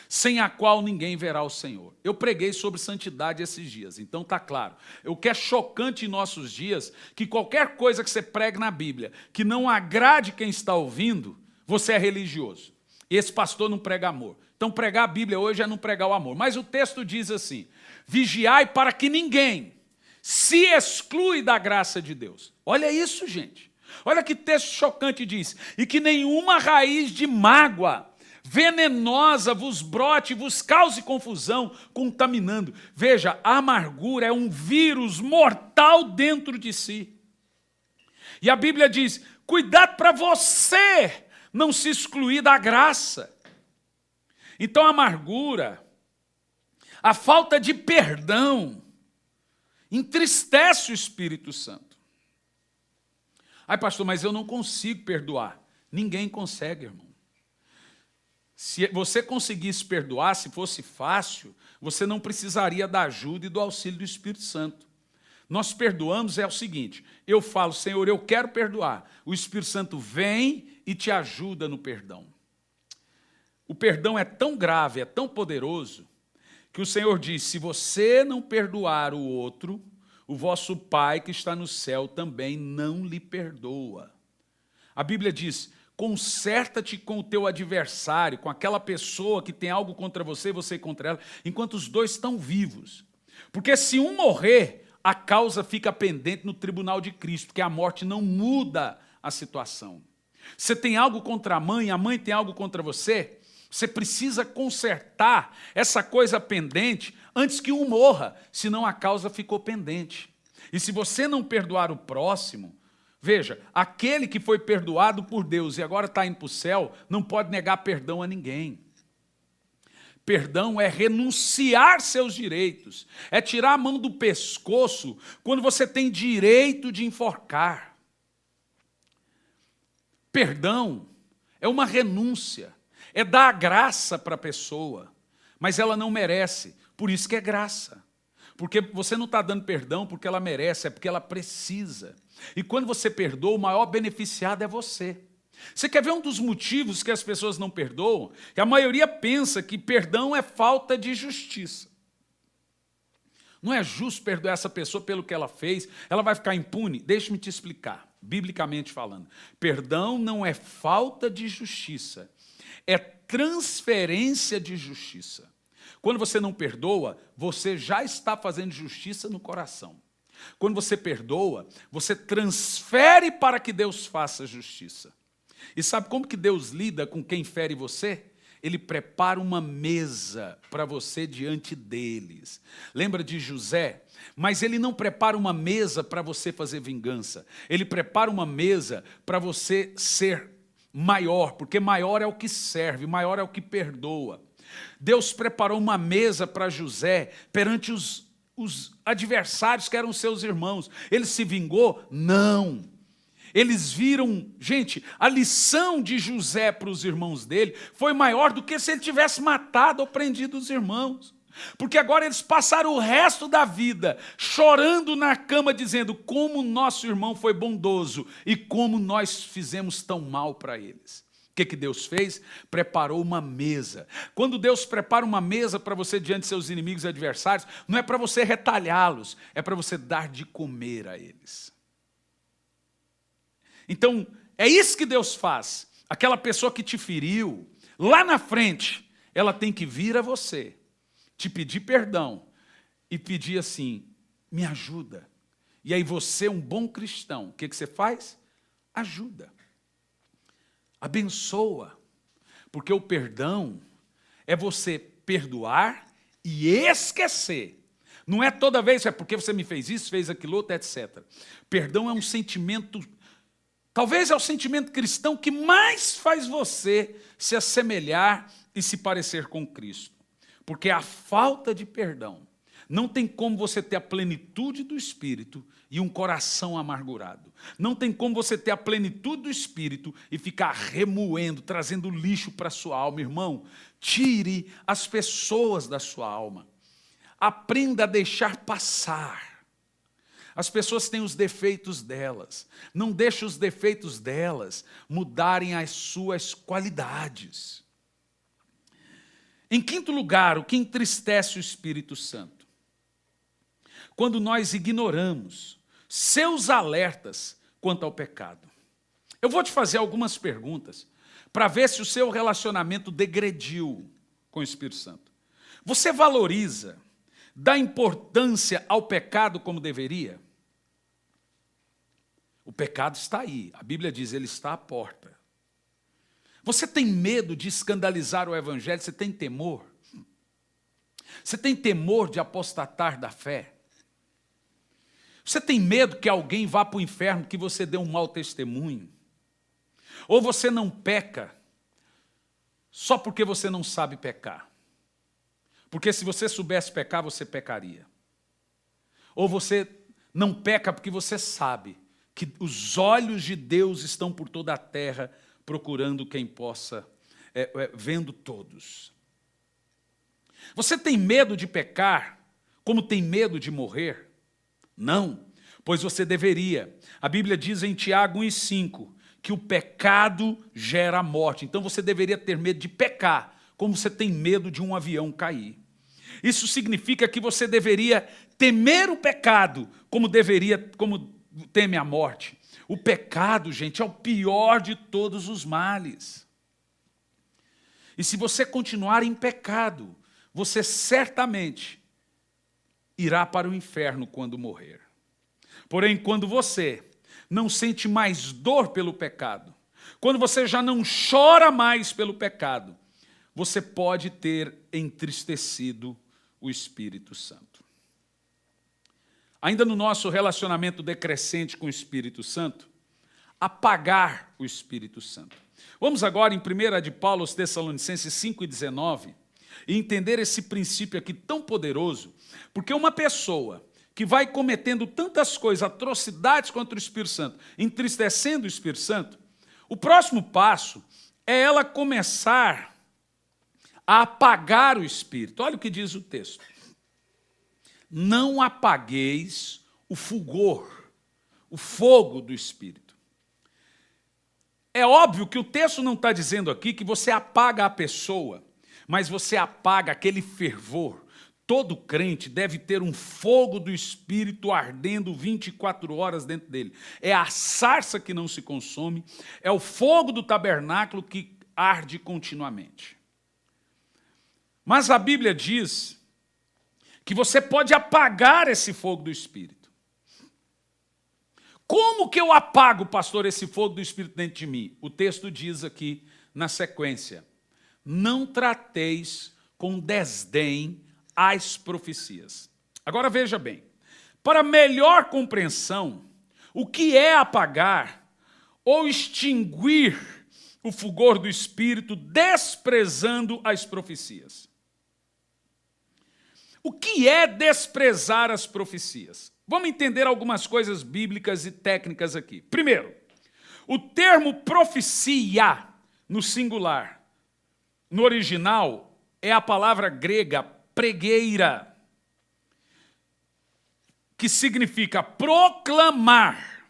sem a qual ninguém verá o Senhor. Eu preguei sobre santidade esses dias, então está claro. O que é chocante em nossos dias, que qualquer coisa que você pregue na Bíblia, que não agrade quem está ouvindo, você é religioso. Esse pastor não prega amor. Então pregar a Bíblia hoje é não pregar o amor. Mas o texto diz assim: vigiai para que ninguém se exclui da graça de Deus. Olha isso, gente. Olha que texto chocante diz: e que nenhuma raiz de mágoa venenosa vos brote, vos cause confusão, contaminando. Veja, a amargura é um vírus mortal dentro de si. E a Bíblia diz: cuidado para você não se excluir da graça. Então a amargura, a falta de perdão, entristece o Espírito Santo. Ai, pastor, mas eu não consigo perdoar. Ninguém consegue, irmão. Se você conseguisse perdoar, se fosse fácil, você não precisaria da ajuda e do auxílio do Espírito Santo. Nós perdoamos é o seguinte: eu falo, Senhor, eu quero perdoar. O Espírito Santo vem e te ajuda no perdão. O perdão é tão grave, é tão poderoso, que o Senhor diz: se você não perdoar o outro, o vosso Pai que está no céu também não lhe perdoa. A Bíblia diz: conserta-te com o teu adversário, com aquela pessoa que tem algo contra você e você contra ela, enquanto os dois estão vivos. Porque se um morrer, a causa fica pendente no tribunal de Cristo, porque a morte não muda a situação. Você tem algo contra a mãe tem algo contra você, você precisa consertar essa coisa pendente antes que um morra, senão a causa ficou pendente. E se você não perdoar o próximo, veja, aquele que foi perdoado por Deus e agora está indo para o céu, não pode negar perdão a ninguém. Perdão é renunciar seus direitos, é tirar a mão do pescoço quando você tem direito de enforcar. Perdão é uma renúncia, é dar a graça para a pessoa, mas ela não merece, por isso que é graça. Porque você não está dando perdão porque ela merece, é porque ela precisa. E quando você perdoa, o maior beneficiado é você. Você quer ver um dos motivos que as pessoas não perdoam? Que a maioria pensa que perdão é falta de justiça. Não é justo perdoar essa pessoa pelo que ela fez, ela vai ficar impune? Deixa-me te explicar, biblicamente falando. Perdão não é falta de justiça, é transferência de justiça. Quando você não perdoa, você já está fazendo justiça no coração. Quando você perdoa, você transfere para que Deus faça justiça. E sabe como que Deus lida com quem fere você? Ele prepara uma mesa para você diante deles. Lembra de José? Mas ele não prepara uma mesa para você fazer vingança. Ele prepara uma mesa para você ser maior, porque maior é o que serve, maior é o que perdoa. Deus preparou uma mesa para José perante os adversários que eram seus irmãos. Ele se vingou? Não. Eles viram, gente, a lição de José para os irmãos dele foi maior do que se ele tivesse matado ou prendido os irmãos. Porque agora eles passaram o resto da vida chorando na cama, dizendo como nosso irmão foi bondoso e como nós fizemos tão mal para eles. que Deus fez? Preparou uma mesa. Quando Deus prepara uma mesa para você diante de seus inimigos e adversários, não é para você retalhá-los, é para você dar de comer a eles. Então, é isso que Deus faz. Aquela pessoa que te feriu, lá na frente, ela tem que vir a você, te pedir perdão e pedir assim, me ajuda. E aí você, um bom cristão, o que você faz? Ajuda. Abençoa. Porque o perdão é você perdoar e esquecer. Não é toda vez, é porque você me fez isso, fez aquilo outro, etc. Perdão é um sentimento, talvez é o sentimento cristão que mais faz você se assemelhar e se parecer com Cristo. Porque a falta de perdão não tem como você ter a plenitude do Espírito e um coração amargurado. Não tem como você ter a plenitude do Espírito e ficar remoendo, trazendo lixo para a sua alma. Irmão, tire as pessoas da sua alma. Aprenda a deixar passar. As pessoas têm os defeitos delas. Não deixe os defeitos delas mudarem as suas qualidades. Em quinto lugar, o que entristece o Espírito Santo? Quando nós ignoramos seus alertas quanto ao pecado. Eu vou te fazer algumas perguntas para ver se o seu relacionamento degrediu com o Espírito Santo. Você valoriza, dá importância ao pecado como deveria? O pecado está aí, a Bíblia diz, ele está à porta. Você tem medo de escandalizar o Evangelho? Você tem temor? Você tem temor de apostatar da fé? Você tem medo que alguém vá para o inferno, que você dê um mau testemunho? Ou você não peca só porque você não sabe pecar? Porque se você soubesse pecar, você pecaria. Ou você não peca porque você sabe que os olhos de Deus estão por toda a terra, procurando quem possa, vendo todos. Você tem medo de pecar, como tem medo de morrer? Não, pois você deveria. A Bíblia diz em Tiago 1,5 que o pecado gera a morte. Então você deveria ter medo de pecar, como você tem medo de um avião cair. Isso significa que você deveria temer o pecado, como teme a morte. O pecado, gente, é o pior de todos os males. E se você continuar em pecado, você certamente irá para o inferno quando morrer. Porém, quando você não sente mais dor pelo pecado, quando você já não chora mais pelo pecado, você pode ter entristecido o Espírito Santo. Ainda no nosso relacionamento decrescente com o Espírito Santo, apagar o Espírito Santo. Vamos agora em 1 de Paulo aos Tessalonicenses 5,19 e entender esse princípio aqui tão poderoso, porque uma pessoa que vai cometendo tantas coisas, atrocidades contra o Espírito Santo, entristecendo o Espírito Santo, o próximo passo é ela começar a apagar o Espírito. Olha o que diz o texto. Não apagueis o fulgor, o fogo do Espírito. É óbvio que o texto não está dizendo aqui que você apaga a pessoa, mas você apaga aquele fervor. Todo crente deve ter um fogo do Espírito ardendo 24 horas dentro dele. É a sarça que não se consome, é o fogo do tabernáculo que arde continuamente. Mas a Bíblia diz que você pode apagar esse fogo do Espírito. Como que eu apago, pastor, esse fogo do Espírito dentro de mim? O texto diz aqui na sequência: não trateis com desdém as profecias. Agora veja bem, para melhor compreensão, o que é apagar ou extinguir o fulgor do Espírito desprezando as profecias? O que é desprezar as profecias? Vamos entender algumas coisas bíblicas e técnicas aqui. Primeiro, o termo profecia, no singular, no original, é a palavra grega pregueira, que significa proclamar.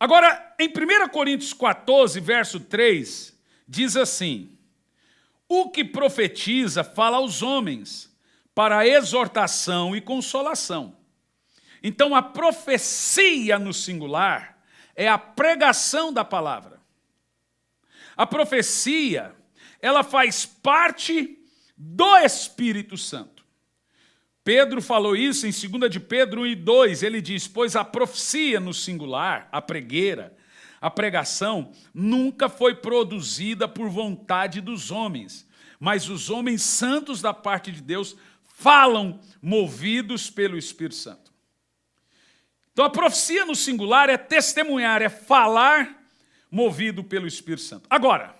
Agora, em 1 Coríntios 14, verso 3, diz assim: o que profetiza fala aos homens, para exortação e consolação. Então, a profecia no singular é a pregação da palavra. A profecia, ela faz parte do Espírito Santo. Pedro falou isso em 2 de Pedro 1:2, ele diz: pois a profecia no singular, a pregueira, a pregação, nunca foi produzida por vontade dos homens, mas os homens santos da parte de Deus falam movidos pelo Espírito Santo. Então a profecia no singular é testemunhar, é falar movido pelo Espírito Santo. Agora,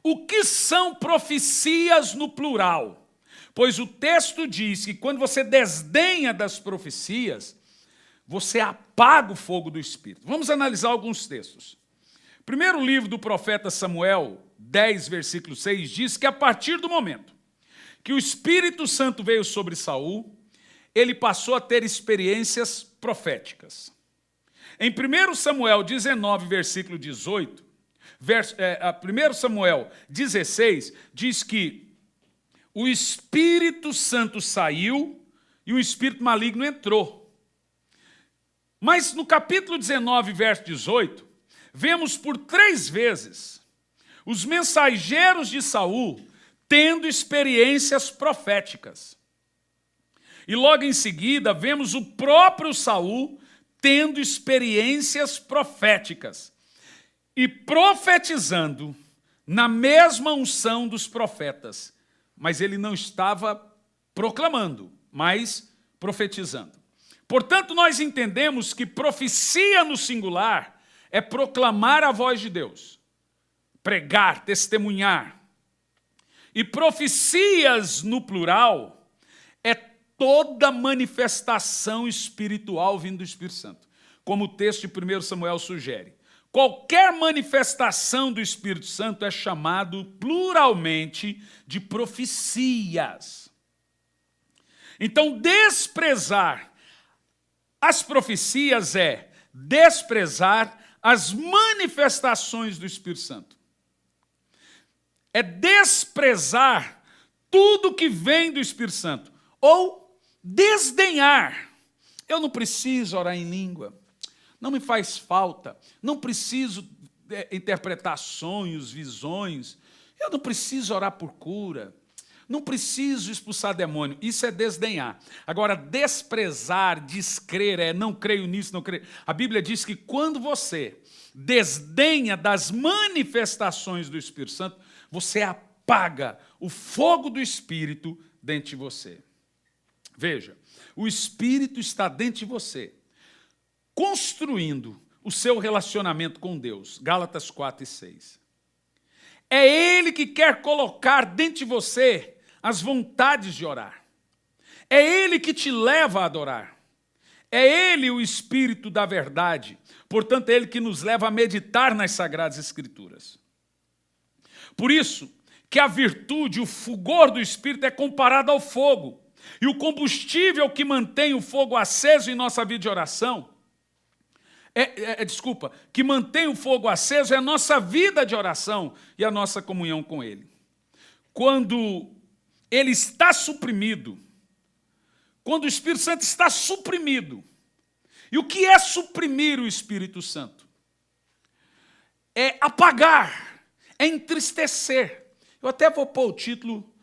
o que são profecias no plural? Pois o texto diz que quando você desdenha das profecias, você apaga o fogo do Espírito. Vamos analisar alguns textos. Primeiro livro do profeta Samuel, 10, versículo 6, diz que a partir do momento que o Espírito Santo veio sobre Saul, ele passou a ter experiências proféticas. Em 1 Samuel 19, versículo 18, 1 Samuel 16, diz que o Espírito Santo saiu e o Espírito maligno entrou. Mas no capítulo 19, verso 18, vemos por 3 vezes os mensageiros de Saul tendo experiências proféticas. E logo em seguida, vemos o próprio Saul tendo experiências proféticas e profetizando na mesma unção dos profetas. Mas ele não estava proclamando, mas profetizando. Portanto, nós entendemos que profecia no singular é proclamar a voz de Deus, pregar, testemunhar. E profecias no plural é toda manifestação espiritual vindo do Espírito Santo, como o texto de 1 Samuel sugere. Qualquer manifestação do Espírito Santo é chamado pluralmente de profecias. Então, desprezar as profecias é desprezar as manifestações do Espírito Santo. É desprezar tudo que vem do Espírito Santo, ou desdenhar. Eu não preciso orar em língua, não me faz falta, não preciso interpretar sonhos, visões, eu não preciso orar por cura, não preciso expulsar demônio. Isso é desdenhar. Agora, desprezar, descrer, é não creio nisso, não creio. A Bíblia diz que quando você desdenha das manifestações do Espírito Santo, você apaga o fogo do Espírito dentro de você. Veja, o Espírito está dentro de você, construindo o seu relacionamento com Deus. Gálatas 4:6. É Ele que quer colocar dentro de você as vontades de orar. É Ele que te leva a adorar. É Ele o Espírito da verdade. Portanto, é Ele que nos leva a meditar nas Sagradas Escrituras. Por isso que a virtude, o fulgor do Espírito é comparado ao fogo. E o combustível que mantém o fogo aceso em nossa vida de oração, que mantém o fogo aceso é a nossa vida de oração e a nossa comunhão com Ele. Quando Ele está suprimido, quando o Espírito Santo está suprimido, e o que é suprimir o Espírito Santo? É apagar, é entristecer. Eu até vou pôr o título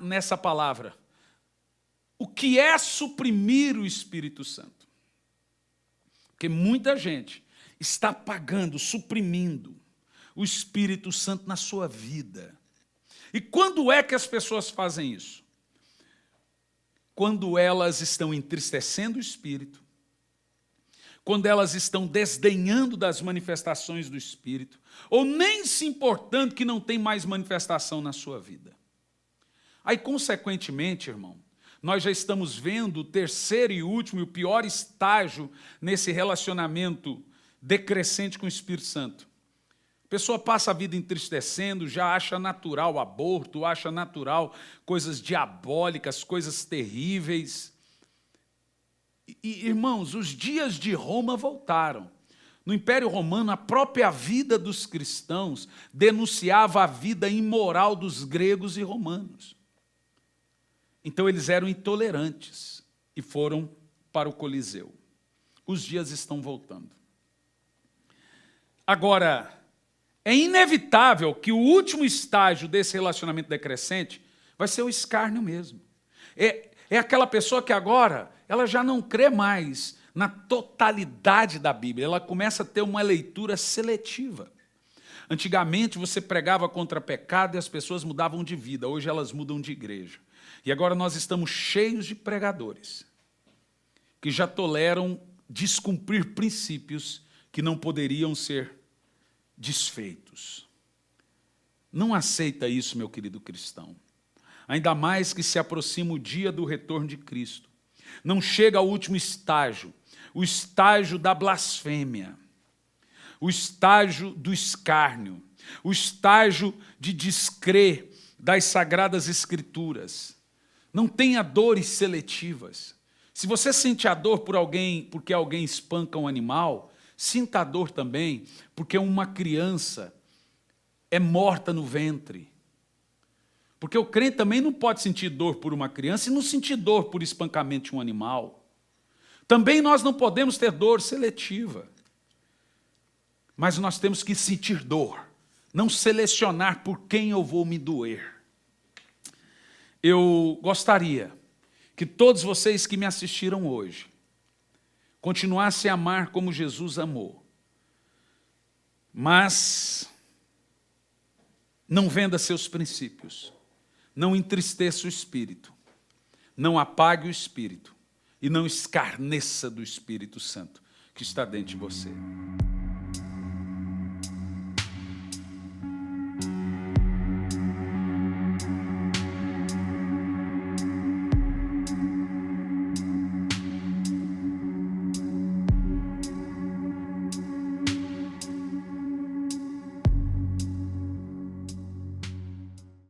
nessa palavra. O que é suprimir o Espírito Santo? Porque muita gente está apagando, suprimindo o Espírito Santo na sua vida. E quando é que as pessoas fazem isso? Quando elas estão entristecendo o Espírito, quando elas estão desdenhando das manifestações do Espírito, ou nem se importando que não tem mais manifestação na sua vida. Aí, consequentemente, irmão, nós já estamos vendo o terceiro e último e o pior estágio nesse relacionamento decrescente com o Espírito Santo. A pessoa passa a vida entristecendo, já acha natural aborto, acha natural coisas diabólicas, coisas terríveis. Irmãos, os dias de Roma voltaram. No Império Romano, a própria vida dos cristãos denunciava a vida imoral dos gregos e romanos. Então eles eram intolerantes e foram para o Coliseu. Os dias estão voltando. Agora, é inevitável que o último estágio desse relacionamento decrescente vai ser o escárnio mesmo. É aquela pessoa que agora ela já não crê mais na totalidade da Bíblia, ela começa a ter uma leitura seletiva. Antigamente você pregava contra pecado e as pessoas mudavam de vida, hoje elas mudam de igreja. E agora nós estamos cheios de pregadores que já toleram descumprir princípios que não poderiam ser desfeitos. Não aceita isso, meu querido cristão. Ainda mais que se aproxima o dia do retorno de Cristo. Não chega ao último estágio, o estágio da blasfêmia, o estágio do escárnio, o estágio de descrer das Sagradas Escrituras. Não tenha dores seletivas. Se você sente a dor porque alguém espanca um animal, sinta a dor também porque uma criança é morta no ventre. Porque o crente também não pode sentir dor por uma criança e não sentir dor por espancamento de um animal. Também nós não podemos ter dor seletiva. Mas nós temos que sentir dor, não selecionar por quem eu vou me doer. Eu gostaria que todos vocês que me assistiram hoje continuassem a amar como Jesus amou. Mas não venda seus princípios. Não entristeça o Espírito, não apague o Espírito e não escarneça do Espírito Santo que está dentro de você.